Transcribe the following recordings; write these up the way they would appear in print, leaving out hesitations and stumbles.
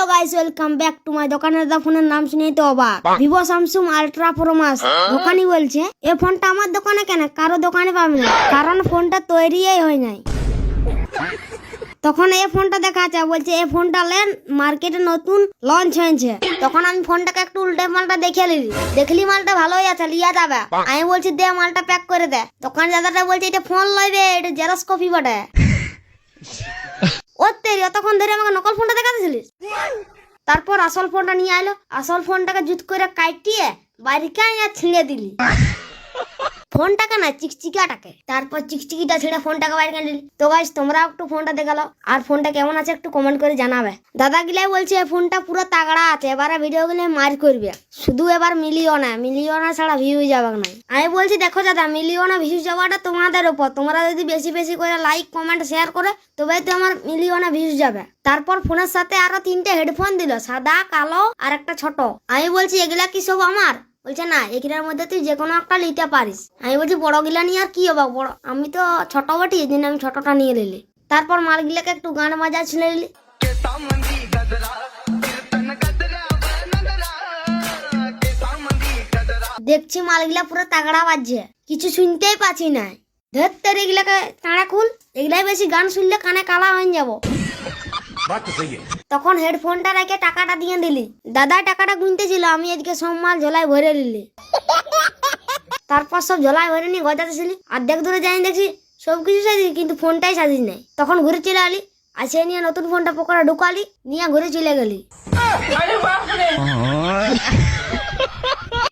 Hello guys, welcome back to my দোকানের ফোনের নাম শুনেই তো অবাক। Vivo Samsung ultra pro max. দোকানি বলছে এই ফোনটা আমার দোকানে কেন, কারো দোকানে পাবে না, কারণ ফোনটা তৈরিই হয় নাই। তখন এই ফোনটা দেখাচ্ছে, বলছে এই ফোনটা লেন, মার্কেটে নতুন লঞ্চ হয়েছে। তখন আমি ফোনটাকে একটু উল্টে মালটা দেখে নিলি, দেখলি মালটা ভালোই আছে, লিয়া যাবে। আমি বলছি দে মালটা প্যাক করে দে। তখন দাদাটা বলছে এটা ফোন লইবে, এটা জেরক্স কপি বটে। ও তেরি, তখন ধরে আমাকে নকল ফোনটা দেখাতেছিলিস। তারপর আসল ফোনটা নিয়ে আইলো, আসল ফোনটাকে জুত করে কাটিয়ে বাইরে কাইয়া ছিঁড়ে দিলি ফোনটাকে না, চিকচিকাটাকে। তারপর চিকচিকিটা ছেড়ে ফোনটাকে বাইরে কান দিলি। তো গাইস, তোমরা একটু ফোনটা দেখালো আর ফোনটা কেমন আছে একটু কমেন্ট করে জানাবে। দাদা গিলাই বলছে ফোনটা পুরো তাগড়া আছে, এবারে ভিডিও গুলো মার করবে। শুধু এবার মিলিয়না ছাড়া ভিউ যাবে না। আমি বলছি দেখো দাদা, মিলিয়না ভিউ যাওয়াটা তোমাদের উপর, তোমরা যদি বেশি বেশি করে লাইক কমেন্ট শেয়ার করে তবে তো আমার মিলিয়না ভিউ যাবে। তারপর ফোনের সাথে আরো 3টে হেডফোন দিল, সাদা, কালো আর একটা ছোট। আমি বলছি এগুলা কি সব আমার? বলছে না, এগুলোর মধ্যে তুই যে কোনো একটা নিতে পারিস। আমি বলছি বড় গিলা নিয়ে আর কি হবে, বড় আমি তো ছোট বটি, এই জন্য আমি ছোটটা নিয়ে নিলি। তারপর মালগুলাকে একটু গান বাজা ছিল নিলি। দেখছি মালগুলা পুরো তাগড়া বাজছে, কিছু শুনতেই পাচ্ছি না। ধরতে এগুলাকে টাড়া খুল, এগুলাই বেশি গান শুনলে কানে কালা হয়ে যাবো। তখন হেডফোনটা রেখে টাকাটা দিয়ে দিলি। দাদা টাকাটা গুনতেছিল, আমি এদিকে সব মাল ঝোলায় ভরে নিলি। তারপর সব ঝোলায় ভরে নিয়ে গজাতেছিলি। অর্ধেক দূরে যাই দেখছি সবকিছু সাজিস, কিন্তু ফোনটাই সাজিস নাই। তখন ঘুরে চলে আলি, আসে নিয়ে নতুন ফোনটা পকড়া ঢুকালি, নিয়ে ঘুরে চলে গেলি।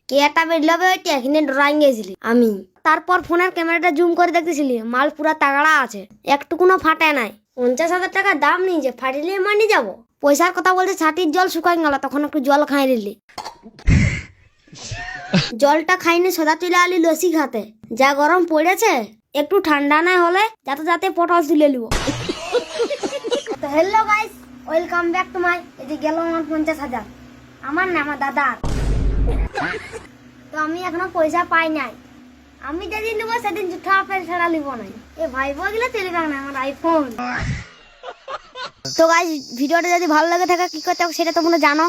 কে একটা বেডলবে ওইটা কিনে ড্রয়িং গেছিলি আমি। তারপর ফোনের ক্যামেরাটা জুম করে দেখতেছিলি, মাল পুরা তাগড়া আছে, একটুকুনো ফাটে নাই। 50,000 টাকা দাম নিয়েছে, ফাটিলে মানি যাবো। পয়সার কথা বলতে ছাতির জল শুকাই গেল, তখন একটু জল খাই নিলি। জলটা খাইনি সোজা চলে আলি লস্যি খাতে। যা গরম পড়েছে, একটু ঠান্ডা না হলে যাতে পটল তুলে নিব। তো hello guys, welcome back to my. এই গেল আমার 50,000, আমার না আমার দাদার। তো আমি এখনো পয়সা পাই নাই। আমি যেদিন নেবো সেদিন জুঠা আপেল ছাড়া নিব নাই। এ ভাই বগিলা চলে যাক না আমার আইফোন। তো গাইস, ভিডিওটা যদি ভালো লাগে থাকে কি করতে হবে সেটা তোমরা জানো।